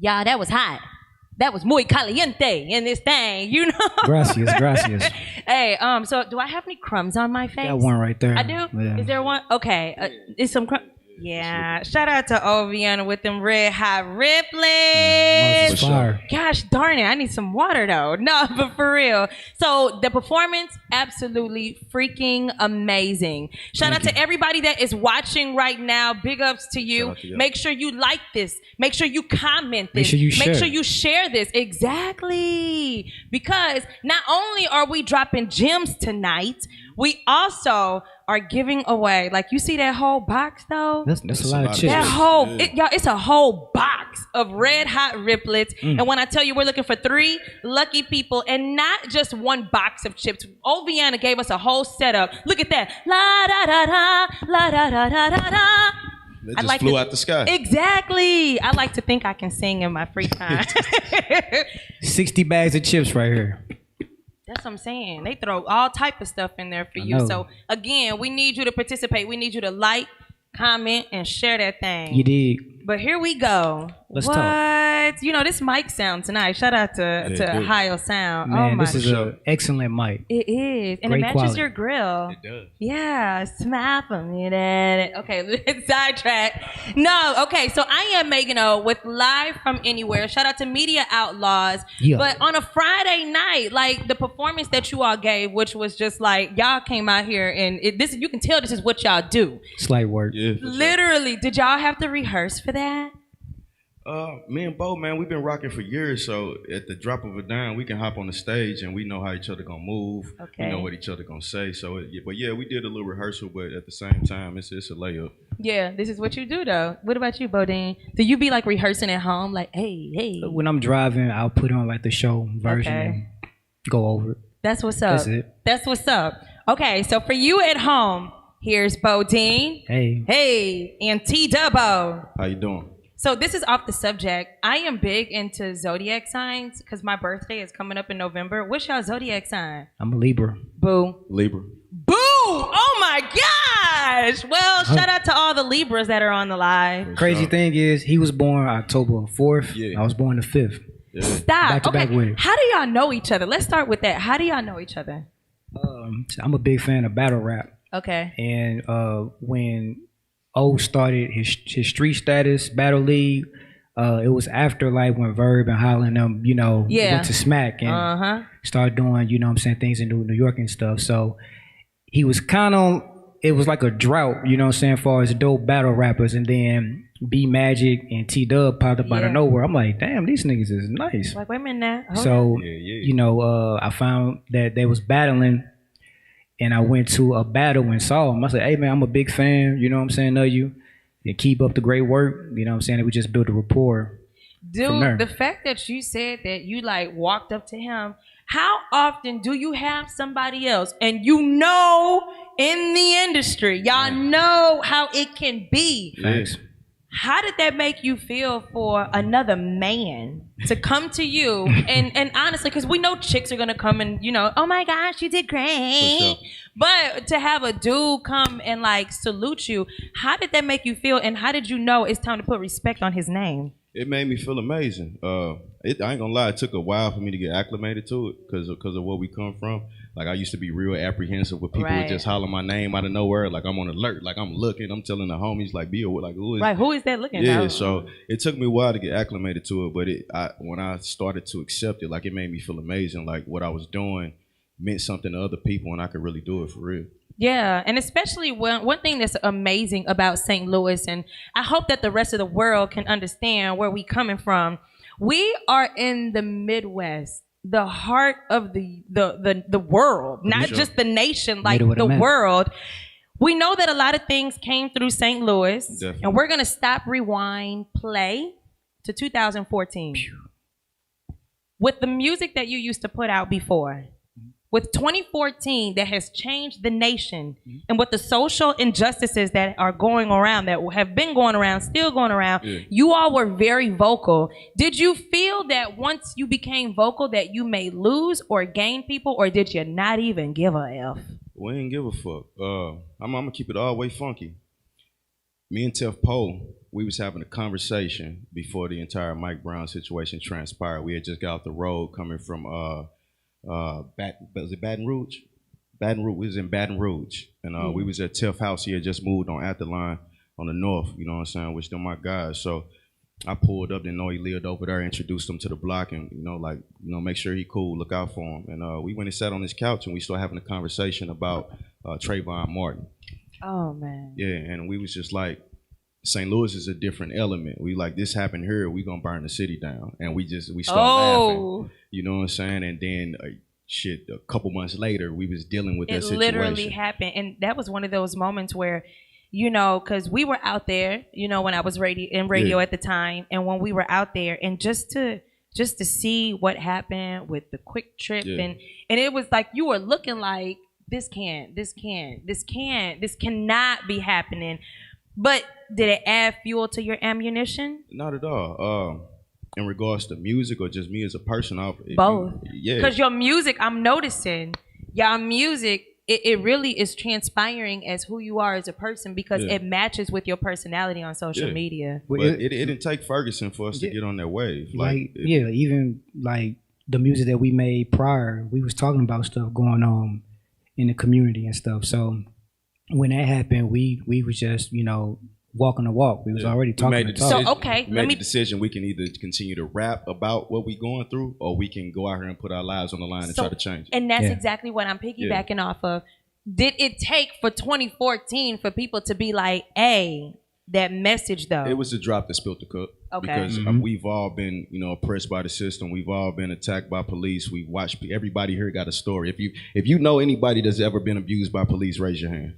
Y'all, that was hot. That was muy caliente in this thing, you know. Gracias, gracias. Hey, so do I have any crumbs on my face? Got one right there. I do. Yeah. Is there one? Okay, is some crumbs? Yeah. Shout out to Vienna with them red hot riplets. Fire. Gosh darn it, I need some water though. No, but for real. So the performance, absolutely freaking amazing. Shout out to everybody that is watching right now. Big ups to you. Make sure you like this. Make sure you comment this. Make sure you share this. Exactly. Because not only are we dropping gems tonight, we also are giving away, like you see that whole box though? That's a lot of chips. That whole, y'all, it's a whole box of red hot riplets. And when I tell you we're looking for 3 lucky people and not just one box of chips, Vienna gave us a whole setup. Look at that. La da da da, la da da da da da. They just flew out the sky. Exactly. I like to think I can sing in my free time. 60 bags of chips right here. That's what I'm saying. They throw all type of stuff in there for you. So again, we need you to participate. We need you to like, comment, and share that thing. You did. But here we go. Let's talk. You know, this mic sound tonight. Shout out to Heil Sound. Man, oh my this is an excellent mic. It is. And Great it matches quality. your grill. It does. Yeah, smile for me, daddy. Okay, let's sidetrack. No, okay, so I am Meghan O with Live from Anywhere. Shout out to Media Outlaws. Yeah. But on a Friday night, like the performance that you all gave, which was just like, y'all came out here and this, you can tell this is what y'all do. Slight work. Yeah, Literally, did y'all have to rehearse for that? Me and Bo, man, we've been rocking for years. So at the drop of a dime, we can hop on the stage and we know how each other gonna move. Okay. We know what each other gonna say. So, but yeah, we did a little rehearsal, but at the same time, it's a layup. Yeah, this is what you do though. What about you, Bodine? Do you be like rehearsing at home, like, hey? When I'm driving, I'll put on like the show version and go over it. That's what's up. That's it. That's what's up. Okay, so for you at home, here's Bodine. Hey, and T-Dubb-O. How you doing? So this is off the subject. I am big into zodiac signs because my birthday is coming up in November. What's y'all zodiac sign? I'm a Libra. Boo. Libra. Boo! Oh my gosh! Well, shout out to all the Libras that are on the live. Crazy thing is, he was born October 4th. Yeah. I was born the 5th. Yeah. Stop. Back to back with it. How do y'all know each other? Let's start with that. How do y'all know each other? I'm a big fan of battle rap. Okay. And when O started his street status battle league, it was after like when Verb and Heil and them, went to Smack and started doing, things in New York and stuff. So he was kind of, it was like a drought, as far as dope battle rappers. And then B Magic and T-Dubb popped up out of nowhere. I'm like, damn, these niggas is nice. Like, wait a minute now. So, I found that they was battling. And I went to a battle and saw him. I said, hey, man, I'm a big fan, of you. And keep up the great work. And we just built a rapport. Dude, the fact that you said that you like walked up to him, how often do you have somebody else and in the industry, y'all know how it can be. Thanks. How did that make you feel for another man to come to you and honestly, because we know chicks are gonna come and oh my gosh, you did great, sure. But to have a dude come and like salute you, how did that make you feel, and how did you know it's time to put respect on his name? It made me feel amazing. I ain't gonna lie, it took a while for me to get acclimated to it because of where we come from. Like I used to be real apprehensive with people would just holler my name out of nowhere. Like I'm on alert, like I'm looking, I'm telling the homies like, be like, who is that looking? Yeah, so it took me a while to get acclimated to it, but when I started to accept it, like it made me feel amazing. Like what I was doing meant something to other people, and I could really do it for real. Yeah, and especially one thing that's amazing about St. Louis, and I hope that the rest of the world can understand where we coming from. We are in the Midwest, the heart of the world, not just the nation, like the world. We know that a lot of things came through St. Louis. Definitely. And we're going to stop, rewind, play to 2014. With the music that you used to put out before, with 2014 that has changed the nation, and with the social injustices that are going around, that have been going around, still going around, you all were very vocal. Did you feel that once you became vocal that you may lose or gain people, or did you not even give a F? We ain't give a fuck. I'm gonna keep it all the way funky. Me and Tef Poe we was having a conversation before the entire Mike Brown situation transpired. We had just got off the road coming from was it Baton Rouge? Baton Rouge. We was in Baton Rouge, and we was at Tiff House. He had just moved on at the line on the north. You know what I'm saying? Which they're my guys. So I pulled up, didn't know he lived over there, introduced him to the block, and make sure he cool, look out for him. And we went and sat on his couch, and we started having a conversation about Trayvon Martin. Oh man. Yeah, and we was just like, St. Louis is a different element. We like, this happened here, we gonna burn the city down, and we started laughing. You know what I'm saying? And then a couple months later, we was dealing with that situation. It literally happened, and that was one of those moments where, because we were out there, when I was in radio at the time, and when we were out there, and just to see what happened with the quick trip, and it was like you were looking like this cannot be happening. But did it add fuel to your ammunition? Not at all. In regards to music or just me as a person, both. Because your music, I'm noticing, your music, it really is transpiring as who you are as a person, because it matches with your personality on social media. But it didn't take Ferguson for us to get on that wave. Even like the music that we made prior, we was talking about stuff going on in the community and stuff. So when that happened, we was just, walking the walk. We was already talking the talk. We made the decision. We can either continue to rap about what we going through, or we can go out here and put our lives on the line and try to change it. And that's exactly what I'm piggybacking off of. Did it take for 2014 for people to be like, hey, that message though? It was the drop that spilled the cup. Okay. Because we've all been, oppressed by the system. We've all been attacked by police. We've watched, everybody here got a story. If you know anybody that's ever been abused by police, raise your hand.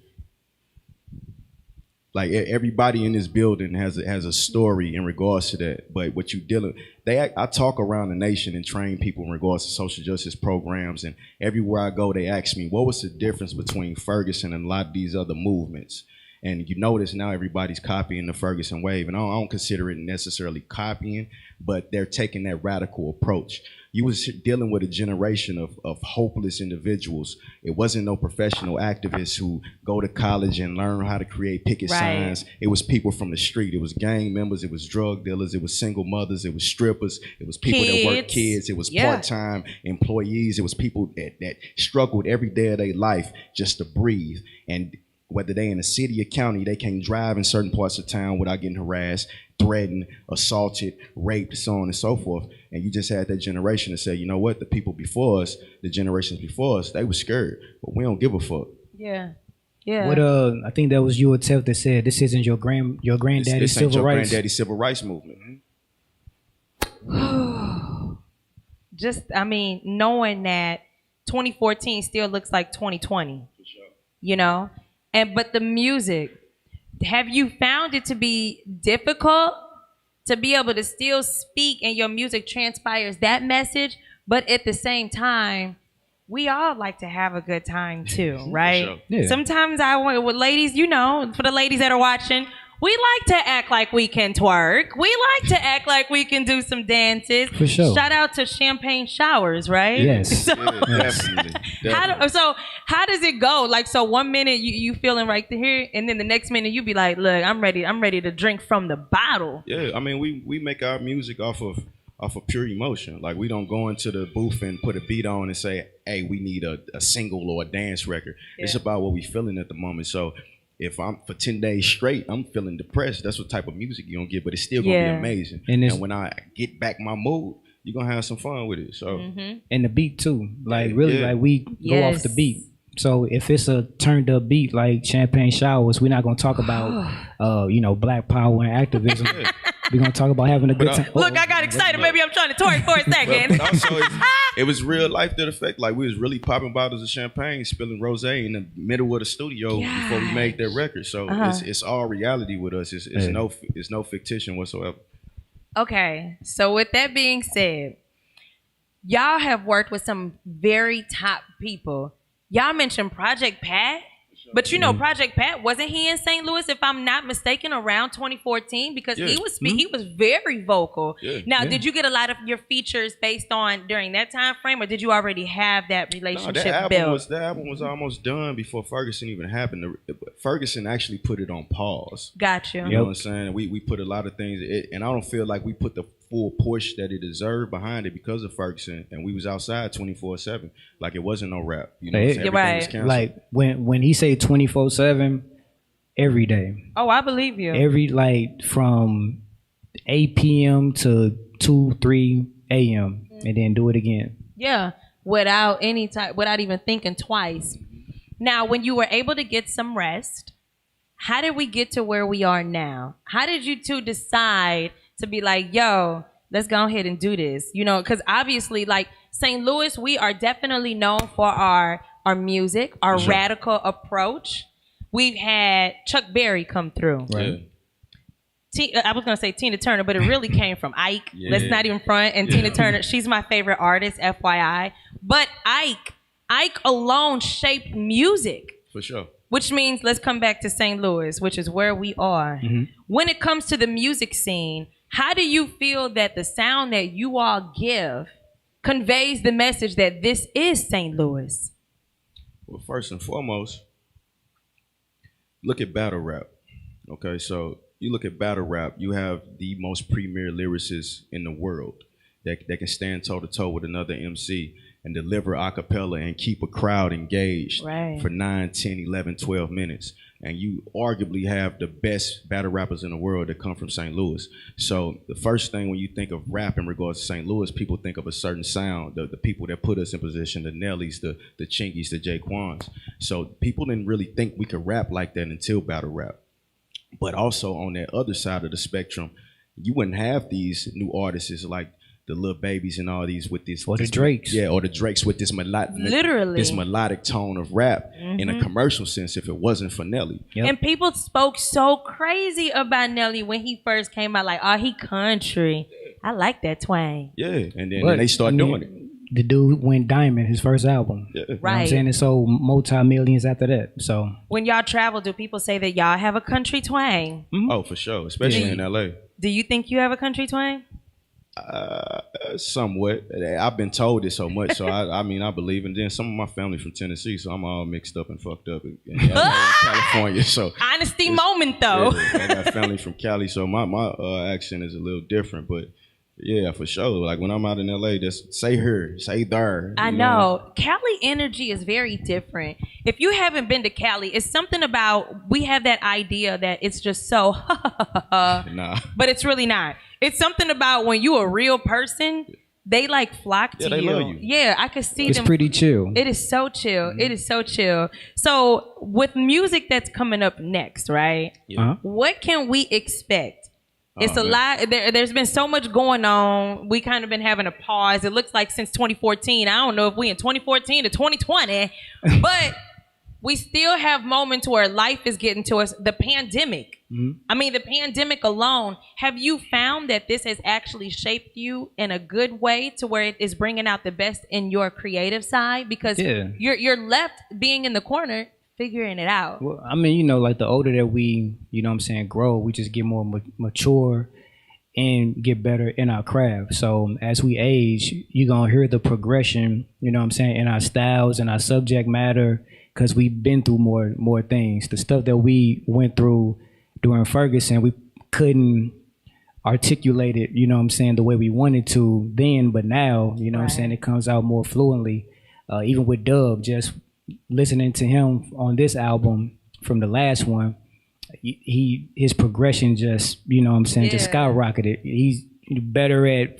Like, everybody in this building has a story in regards to that. But what you dealing, I talk around the nation and train people in regards to social justice programs, and everywhere I go, they ask me, what was the difference between Ferguson and a lot of these other movements? And you notice now everybody's copying the Ferguson wave, and I don't consider it necessarily copying, but they're taking that radical approach. You was dealing with a generation of hopeless individuals. It wasn't no professional activists who go to college and learn how to create picket signs. It was people from the street. It was gang members. It was drug dealers. It was single mothers. It was strippers. It was people that worked kids. It was part-time employees. It was people that struggled every day of their life just to breathe. And whether they in a city or county, they can't drive in certain parts of town without getting harassed, threatened, assaulted, raped, so on and so forth. And you just had that generation that said, you know what, the people before us, the generations before us, they were scared, but we don't give a fuck. Yeah. Yeah. What I think that was you, Tef, that said this isn't your granddaddy's civil rights. Granddaddy's civil rights movement. Just, knowing that 2014 still looks like 2020. For sure. But the music, have you found it to be difficult to be able to still speak and your music transpires that message, but at the same time, we all like to have a good time too, right? Sure. Yeah. Sometimes I want, with ladies, for the ladies that are watching, we like to act like we can twerk. We like to act like we can do some dances. For sure. Shout out to champagne showers, right? Yes. Definitely. How does it go? Like, so one minute you feeling right here, and then the next minute you be like, look, I'm ready to drink from the bottle. Yeah, we make our music off of pure emotion. Like, we don't go into the booth and put a beat on and say, hey, we need a single or a dance record. Yeah. It's about what we feeling at the moment. So if I'm for 10 days straight, I'm feeling depressed, that's what type of music you're gonna get, but it's still gonna be amazing. And when I get back my mood, you're gonna have some fun with it. So and the beat too. Like like we go off the beat. So if it's a turned up beat like Champagne Showers, we're not gonna talk about black power and activism. We're gonna talk about having a good time. Look, I got excited. Maybe I'm trying to twerk for a second. But also, it was real life that effect. Like, we was really popping bottles of champagne, spilling rosé in the middle of the studio before we made that record. So it's all reality with us. It's no fictition whatsoever. Okay, so with that being said, y'all have worked with some very top people. Y'all mentioned Project Pat. But you know, Project Pat, wasn't he in St. Louis, if I'm not mistaken, around 2014? Because he was he was very vocal. Now, did you get a lot of your features based on during that time frame, or did you already have that relationship built? That album was almost done before Ferguson even happened. Ferguson actually put it on pause. Got you. You know what I'm saying? We put a lot of things, and I don't feel like we put the full push that it deserved behind it because of Ferguson, and we was outside 24/7. Like, it wasn't no rap. You know what I'm saying? Everything was canceled. Like when he say 24/7, every day. Oh, I believe you. Every, like, from 8 p.m. to 2, 3 a.m. and then do it again. Yeah, without even thinking twice. Now, when you were able to get some rest, how did we get to where we are now? How did you two decide to be like, yo, let's go ahead and do this? You know, because obviously, like, St. Louis, we are definitely known for our music, our radical approach. We've had Chuck Berry come through. Right. I was going to say Tina Turner, but it really came from Ike. Let's not even front. And Tina Turner, she's my favorite artist, FYI. But Ike alone shaped music. For sure. Which means, let's come back to St. Louis, which is where we are. When it comes to the music scene, how do you feel that the sound that you all give conveys the message that this is St. Louis? Well, first and foremost, look at battle rap. Okay, so you look at battle rap, you have the most premier lyricists in the world that can stand toe-to-toe with another MC and deliver a cappella and keep a crowd engaged for 9, 10, 11, 12 minutes. And you arguably have the best battle rappers in the world that come from St. Louis. So the first thing when you think of rap in regards to St. Louis, people think of a certain sound, the people that put us in position, the Nellies, the Chinkies, the Jaquans. So people didn't really think we could rap like that until battle rap. But also on that other side of the spectrum, you wouldn't have these new artists like the Lil Babies and all these with this, or the Drakes, or the Drakes with this melodic tone of rap in a commercial sense. If it wasn't for Nelly, and people spoke so crazy about Nelly when he first came out, like, oh, he country. I like that twang. Yeah, and then they start doing it. The dude went diamond, his first album. Yeah. Right. You know what I'm saying? It sold multi-millions after that. So when y'all travel, do people say that y'all have a country twang? Oh, for sure, especially in LA. Do you think you have a country twang? Somewhat. I've been told it so much, so I mean I believe. And then some of my family from Tennessee, so I'm all mixed up and fucked up in California. So honesty moment though. I got family from Cali, so my accent is a little different, but yeah, for sure. Like when I'm out in LA, just say her, say there. I know. Cali energy is very different. If you haven't been to Cali, it's something about, we have that idea that it's just so nah. But it's really not. It's something about when you a real person, they like flock to they you. love you. Yeah, I can see it's them. It's pretty chill. It is so chill. It is so chill. So with music that's coming up next, right? Yeah. What can we expect? It's a lot. There's been so much going on. We kind of been having a pause. It looks like since 2014. I don't know if we in 2014 to 2020, but we still have moments where life is getting to us. The pandemic. I mean, the pandemic alone. Have you found that this has actually shaped you in a good way to where it is bringing out the best in your creative side? Because you're left being in the corner, figuring it out. Well, I mean, you know, like the older that we, you know what I'm saying, grow, we just get more mature and get better in our craft. So as we age, you're going to hear the progression, you know what I'm saying, in our styles and our subject matter, because we've been through more things. The stuff that we went through during Ferguson, we couldn't articulate it, you know what I'm saying, the way we wanted to then, but now, you know what I'm saying, it comes out more fluently. Even with Dub, just listening to him on this album from the last one, his progression just, you know what I'm saying, just skyrocketed. He's better at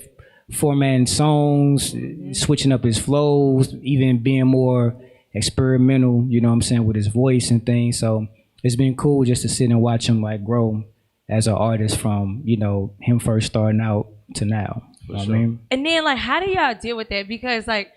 formatting songs, switching up his flows, even being more experimental, you know what I'm saying, with his voice and things. So it's been cool just to sit and watch him like grow as an artist from, you know, him first starting out to now. You know what I mean? And then, like, how do y'all deal with that? Because, like,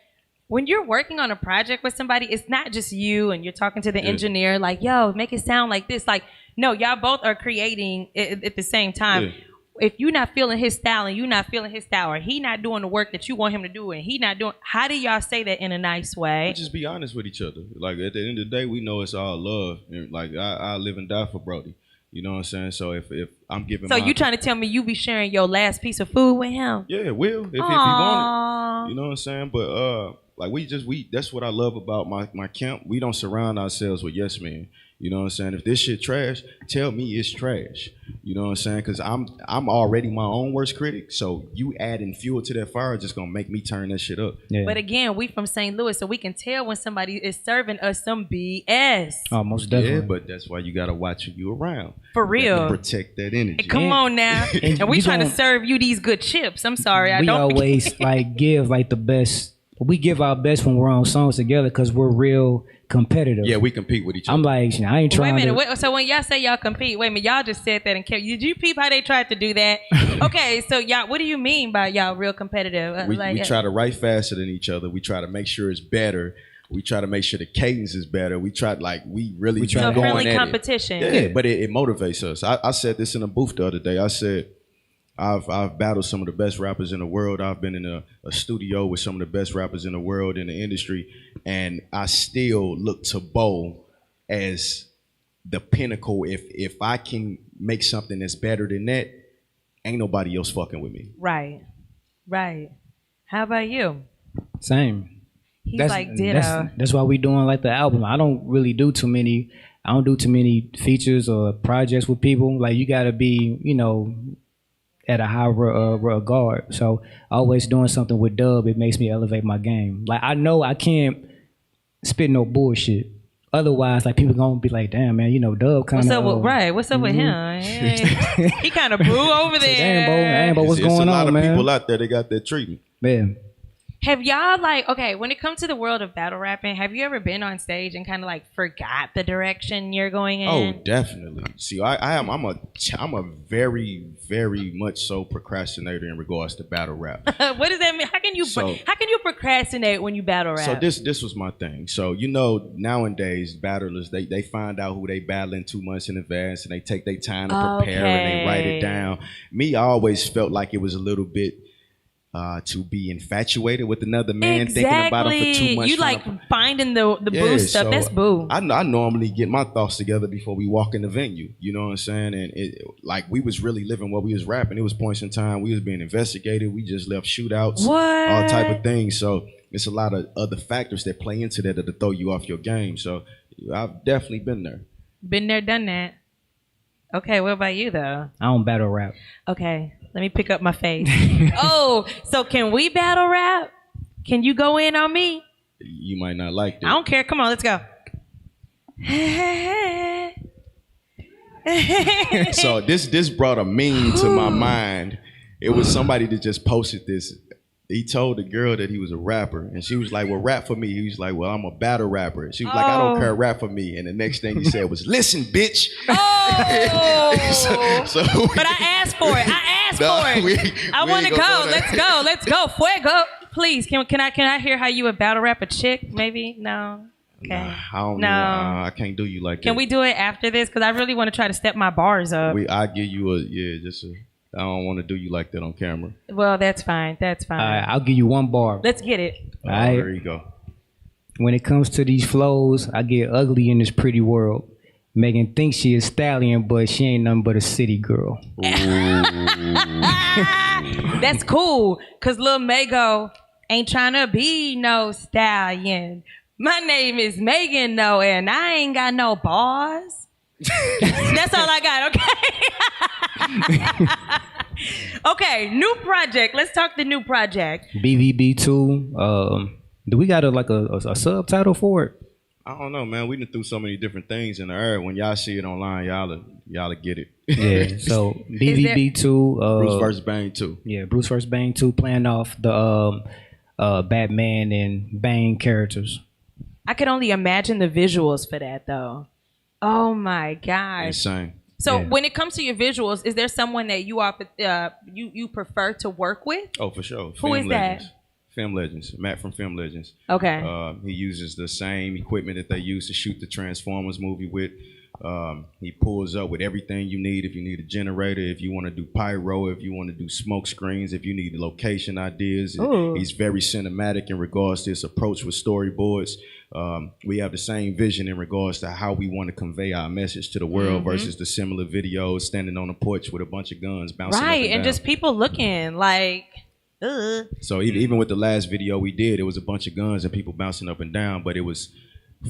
when you're working on a project with somebody, it's not just you and you're talking to the engineer like, yo, make it sound like this. Like, no, y'all both are creating it at the same time. if you're not feeling his style and you're not feeling his style, or he not doing the work that you want him to do, and he not doing, how do y'all say that in a nice way? We just be honest with each other. Like at the end of the day, we know it's all love, and like I live and die for Brody. You know what I'm saying? So if I'm giving, so you trying to tell me you be sharing your last piece of food with him? Yeah, will if you want it. You know what I'm saying? But like we that's what I love about my camp. We don't surround ourselves with yes men. You know what I'm saying? If this shit trash, tell me it's trash. You know what I'm saying? Because I'm already my own worst critic. So you adding fuel to that fire is just gonna make me turn that shit up. Yeah. But again, we from St. Louis, so we can tell when somebody is serving us some BS. Oh, most definitely. Yeah, but that's why you gotta watch who you around. For real. Protect that energy. Hey, come on now. And we trying to serve you these good chips. I'm sorry. We always like give like the best. We give our best when we're on songs together because we're real competitive. Yeah, we compete with each other. I'm like, I ain't trying. Wait a minute. So when y'all say y'all compete, wait a minute, y'all just said that and kept. Did you peep how they tried to do that? Okay, so y'all, what do you mean by y'all real competitive? We try to write faster than each other. We try to make sure it's better. We try to make sure the cadence is better. We try we try so friendly competition. Yeah, but it motivates us. I said this in a booth the other day. I said, I've battled some of the best rappers in the world. I've been in a studio with some of the best rappers in the world in the industry, and I still look to Bo as the pinnacle. If I can make something that's better than that, ain't nobody else fucking with me. Right. How about you? Same. He's like ditto. That's why we doing like the album. I don't do too many features or projects with people. Like you gotta be, at a high regard. So always doing something with Dub, it makes me elevate my game. Like I know I can't spit no bullshit. Otherwise, like people gonna be like, damn man, Dub kind of. What's up with him? He kind of blew over there. Damn, Bo, what's going on, man? There's a lot of people out there that got that treatment. Man. Have y'all when it comes to the world of battle rapping, have you ever been on stage and kind of forgot the direction you're going in? Oh, definitely. See, I'm a very, very much so procrastinator in regards to battle rap. What does that mean? How can you procrastinate when you battle rap? So this was my thing. So nowadays battlers they find out who they battling 2 months in advance and they take their time to prepare and they write it down. Me, I always felt like it was a little bit to be infatuated with another man, thinking about him for 2 months. You finding the boo stuff. So that's boo. I normally get my thoughts together before we walk in the venue. You know what I'm saying? And we was really living what we was rapping. It was points in time. We was being investigated. We just left shootouts, all type of things. So it's a lot of other factors that play into that to throw you off your game. So I've definitely been there. Been there, done that. Okay, what about you though? I don't battle rap. Okay, let me pick up my face. Oh, so can we battle rap? Can you go in on me? You might not like that. I don't care. Come on, let's go. So this brought a meme to my mind. It was somebody that just posted this. He told the girl that he was a rapper, and she was like, well, rap for me. He was like, well, I'm a battle rapper. And she was like, I don't care, rap for me. And the next thing he said was, listen, bitch. Oh. But I asked for it. I want to go. Let's go. Fuego. Please, can I hear how you would battle rap a chick? Maybe? No? Okay. Nah, I don't know. I can't do you like that. Can we do it after this? Because I really want to try to step my bars up. I'll give you I don't want to do you like that on camera. Well, that's fine. All right, I'll give you one bar. Let's get it. All right. There you go. When it comes to these flows, I get ugly in this pretty world. Megan thinks she is stallion, but she ain't nothing but a city girl. That's cool, because Lil Meghan ain't trying to be no stallion. My name is Meghan O, and I ain't got no bars. That's all I got, okay? Okay, new project. Let's talk the new project. BVB2. Do we got a subtitle for it? I don't know, man. We been through so many different things in the air. When y'all see it online, y'all get it. Yeah. So BVB2. Bruce vs. Bang 2. Yeah, Bruce vs. Bang 2, playing off the Batman and Bang characters. I could only imagine the visuals for that, though. Oh my gosh. Insane. So when it comes to your visuals, is there someone that you prefer to work with? Oh, for sure. Who is that? Film Legends. Matt from Film Legends. Okay. He uses the same equipment that they used to shoot the Transformers movie with. He pulls up with everything you need. If you need a generator, if you want to do pyro, if you want to do smoke screens, if you need location ideas. He's very cinematic in regards to his approach with storyboards. We have the same vision in regards to how we want to convey our message to the world versus the similar videos standing on a porch with a bunch of guns bouncing up and down. Just people looking like, So even with the last video we did, it was a bunch of guns and people bouncing up and down, but it was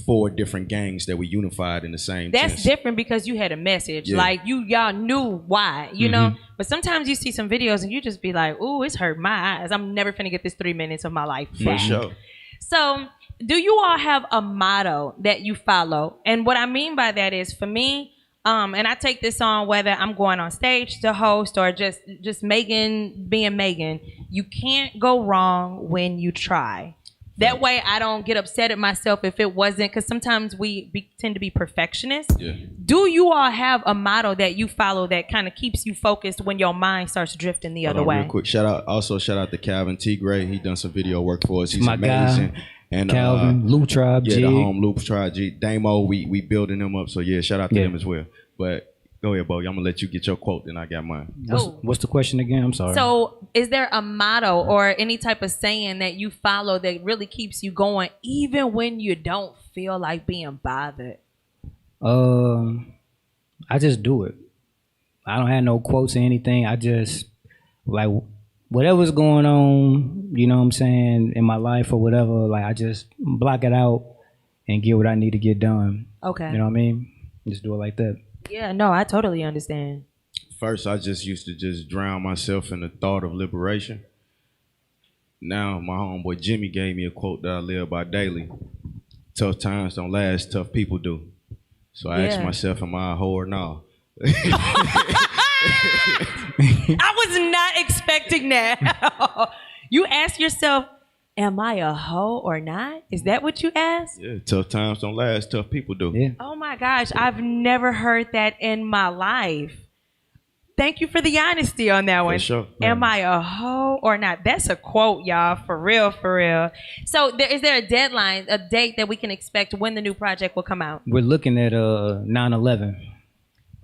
4 different gangs that we unified in the same That's tents. different because you had a message. Like y'all knew why, you know? But sometimes you see some videos and you just be like, ooh, it's hurt my eyes. I'm never finna get this 3 minutes of my life back. For sure. So do you all have a motto that you follow? And what I mean by that is, for me, and I take this on whether I'm going on stage to host or just Meghan being Meghan, you can't go wrong when you try. That way I don't get upset at myself if it wasn't, because sometimes we tend to be perfectionists. Yeah. Do you all have a motto that you follow that kind of keeps you focused when your mind starts drifting the other way? Real quick, shout out to Calvin T. Gray. He done some video work for us. He's my amazing. Guy. And Calvin, Loop Tribe, yeah, G. the home Loop Tribe, G. Damo, we building them up. So yeah, shout out to them as well. But go ahead, Bo. I'm gonna let you get your quote, then I got mine. What's the question again? I'm sorry. So, is there a motto or any type of saying that you follow that really keeps you going, even when you don't feel like being bothered? I just do it. I don't have no quotes or anything. I just like whatever's going on, you know what I'm saying, in my life or whatever. Like I just block it out and get what I need to get done. Okay. You know what I mean? Just do it like that. Yeah, no, I totally understand. First, I just used to just drown myself in the thought of liberation. Now, my homeboy Jimmy gave me a quote that I live by daily. Tough times don't last, tough people do. So I asked myself, am I a hoe or no? I was not expecting that. You ask yourself, am I a hoe or not? Is that what you asked? Yeah, tough times don't last, tough people do. Yeah. Oh my gosh, I've never heard that in my life. Thank you for the honesty on that one. For sure. Am I a hoe or not? That's a quote, y'all, for real, for real. So is there a deadline, a date that we can expect when the new project will come out? We're looking at 9/11.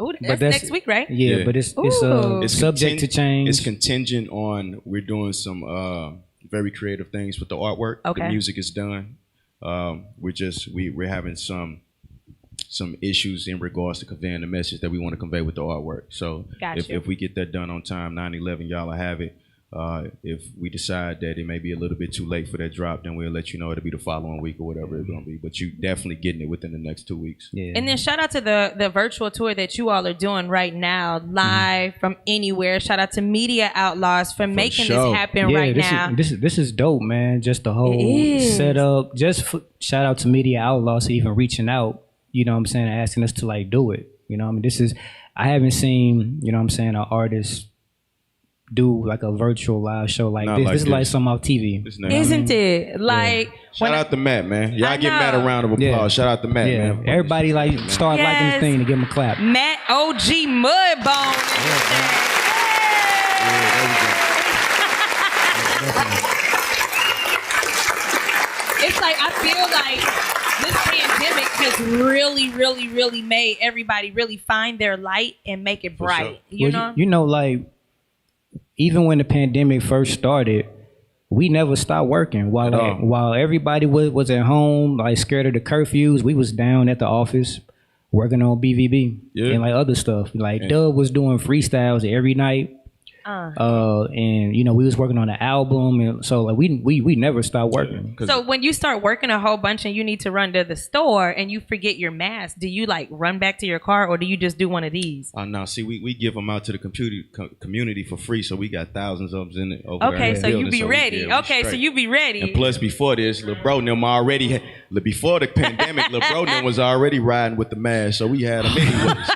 Ooh, that's next week, right? Yeah, but it's subject to change. It's contingent on we're doing some very creative things with the artwork. Okay. The music is done. We're having some issues in regards to conveying the message that we want to convey with the artwork. So if we get that done on time, 9/11, y'all will have it. If we decide that it may be a little bit too late for that drop, then we'll let you know it'll be the following week or whatever it's going to be. But you definitely getting it within the next 2 weeks. Yeah. And then shout out to the virtual tour that you all are doing right now, live from anywhere. Shout out to Media Outlaws for making this happen now. This is dope, man. Just the whole setup. Shout out to Media Outlaws for even reaching out. You know what I'm saying? Asking us to like do it. You know what I mean? I haven't seen, you know what I'm saying, an artist do like a virtual live show like this. This is like something off TV. Isn't it? Like shout out to Matt, man. Y'all give Matt a round of applause. Yeah. Shout out to Matt, man. Everybody like start liking this thing to give him a clap. Matt OG Mudbone. It's like I feel like this pandemic has really, really, really made everybody really find their light and make it bright. Sure. You know, like even when the pandemic first started, we never stopped working. While everybody was at home, like scared of the curfews, we was down at the office working on BVB and like other stuff. Like Dub was doing freestyles every night. And you know, we was working on an album, and so like we never stopped working. So when you start working a whole bunch and you need to run to the store and you forget your mask, do you like run back to your car or do you just do one of these? No, see, we give them out to the community for free, so we got thousands of them in it. Okay, so you be ready. Okay, so you be ready. And plus, before this, Lil Bro them before the pandemic, Lil Bro them was already riding with the mask, so we had them anyway. So.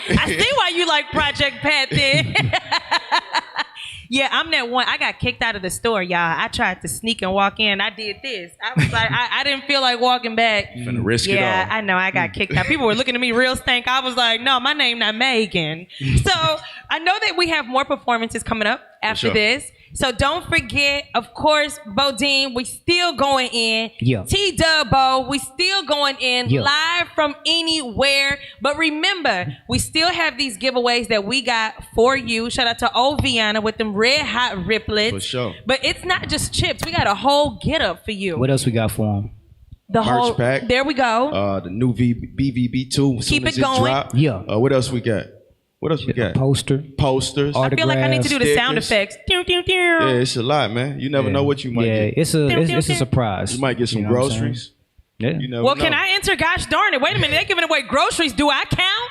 I see why you like Project Pat then. Yeah, I'm that one. I got kicked out of the store, y'all. I tried to sneak and walk in. I did this. I was like, I didn't feel like walking back. You finna risk it all. Yeah, I know. I got kicked out. People were looking at me real stank. I was like, no, my name not Megan. So I know that we have more performances coming up after this. So don't forget, of course, Bodine, we still going in. Yeah. T-Dubb-O, we still going in. Yeah. Live from anywhere. But remember, we still have these giveaways that we got for you. Shout out to old Vienna with them red hot riplets. For sure. But it's not just chips. We got a whole get up for you. What else we got for them? The Merch whole pack. There we go. The new BVB2. Keep it going. Drop. Yeah. What else we got? What else we got? Posters. I feel like I need to do the sound stickers. effects. Yeah, it's a lot, man. You never know what you might get. It's a surprise. You might get some groceries. Yeah. You never Well, know. can I enter? Gosh darn it. Wait a minute. They're giving away groceries. Do I count?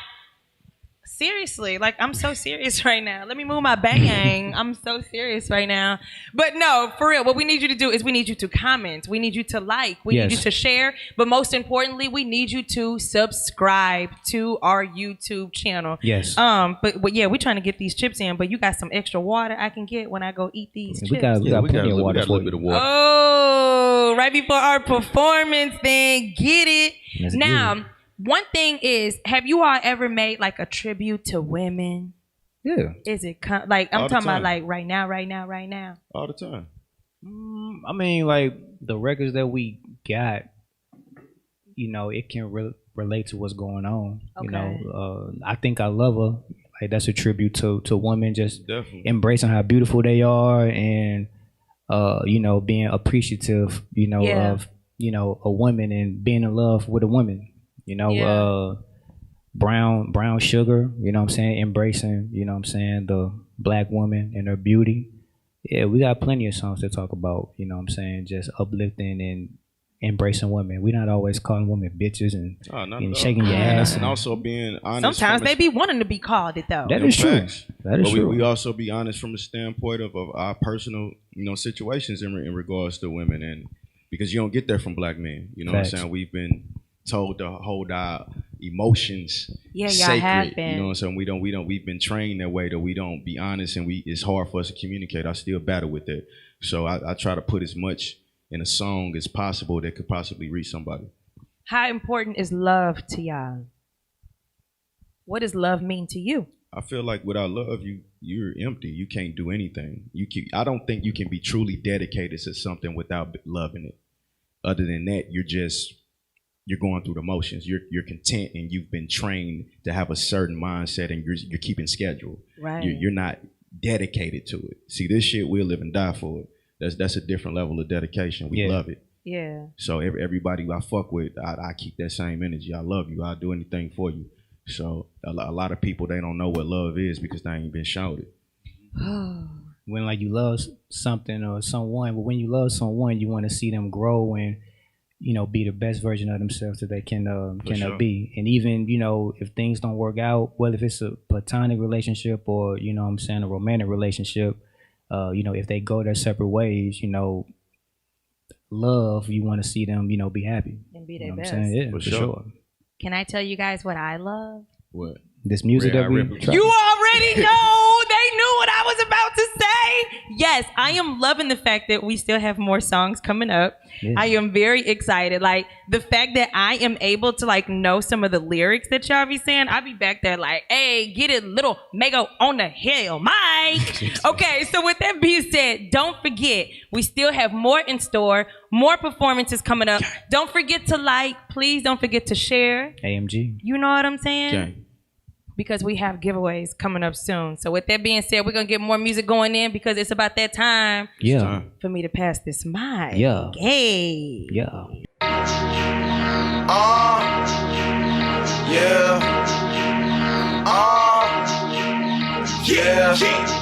Seriously. Like, I'm so serious right now. Let me move my bang. I'm so serious right now. But no, for real, what we need you to do is we need you to comment. We need you to like. We need you to share. But most importantly, we need you to subscribe to our YouTube channel. Yes. But yeah, we're trying to get these chips in, but you got some extra water I can get when I go eat these chips. We got plenty of water. We got a little bit of water. Oh, right before our performance, then get it. Let's now, get it. one thing is, have you all ever made like a tribute to women? Yeah. Is it like I'm All the talking about time. like right now? All the time. I mean, like the records that we got, it can relate to what's going on. Okay. I think I love her. Like that's a tribute to women, just Definitely. embracing how beautiful they are, and being appreciative, of a woman and being in love with a woman. Brown sugar, embracing, the black woman and her beauty. Yeah, we got plenty of songs to talk about, just uplifting and embracing women. We're not always calling women bitches and shaking your ass. And also being honest. Sometimes they be wanting to be called it though. That is true. That is but true. we also be honest from the standpoint of our personal, situations in regards to women, and because you don't get that from black men. You know Facts. what I'm saying? We've been told to hold our emotions y'all sacred. have been. You know what I'm saying? We've been trained that way that we don't be honest, and it's hard for us to communicate. I still battle with it. So I try to put as much in a song as possible that could possibly reach somebody. How important is love to y'all? What does love mean to you? I feel like without love, you're empty. You can't do anything. I don't think you can be truly dedicated to something without loving it. Other than that, you're going through the motions. You're content, and you've been trained to have a certain mindset, and you're keeping schedule. Right. You're not dedicated to it. See, this shit, we'll live and die for it. That's a different level of dedication. We love it. Yeah. So everybody I fuck with, I keep that same energy. I love you. I'll do anything for you. So a lot of people, they don't know what love is because they ain't been shown it. When like you love something or someone, but when you love someone, you want to see them grow and be the best version of themselves that they can be. And even if things don't work out, whether if it's a platonic relationship or a romantic relationship, if they go their separate ways, love, you want to see them be happy and be their best. Yeah, for sure. Can I tell you guys what I love? What? This music that we You already know. They knew what I was about to say. Yes, I am loving the fact that we still have more songs coming up. Yeah. I am very excited. Like the fact that I am able to like know some of the lyrics that y'all be saying. I'll be back there like, hey, get it, little Meghan on the Heil, Mike. Okay, so with that being said, don't forget, we still have more in store, more performances coming up. Don't forget to like, please don't forget to share. AMG. You know what I'm saying? Okay. Because we have giveaways coming up soon. So with that being said, we're going to get more music going in because it's about that time for me to pass this mic. Yeah. Hey. Yeah. Yeah.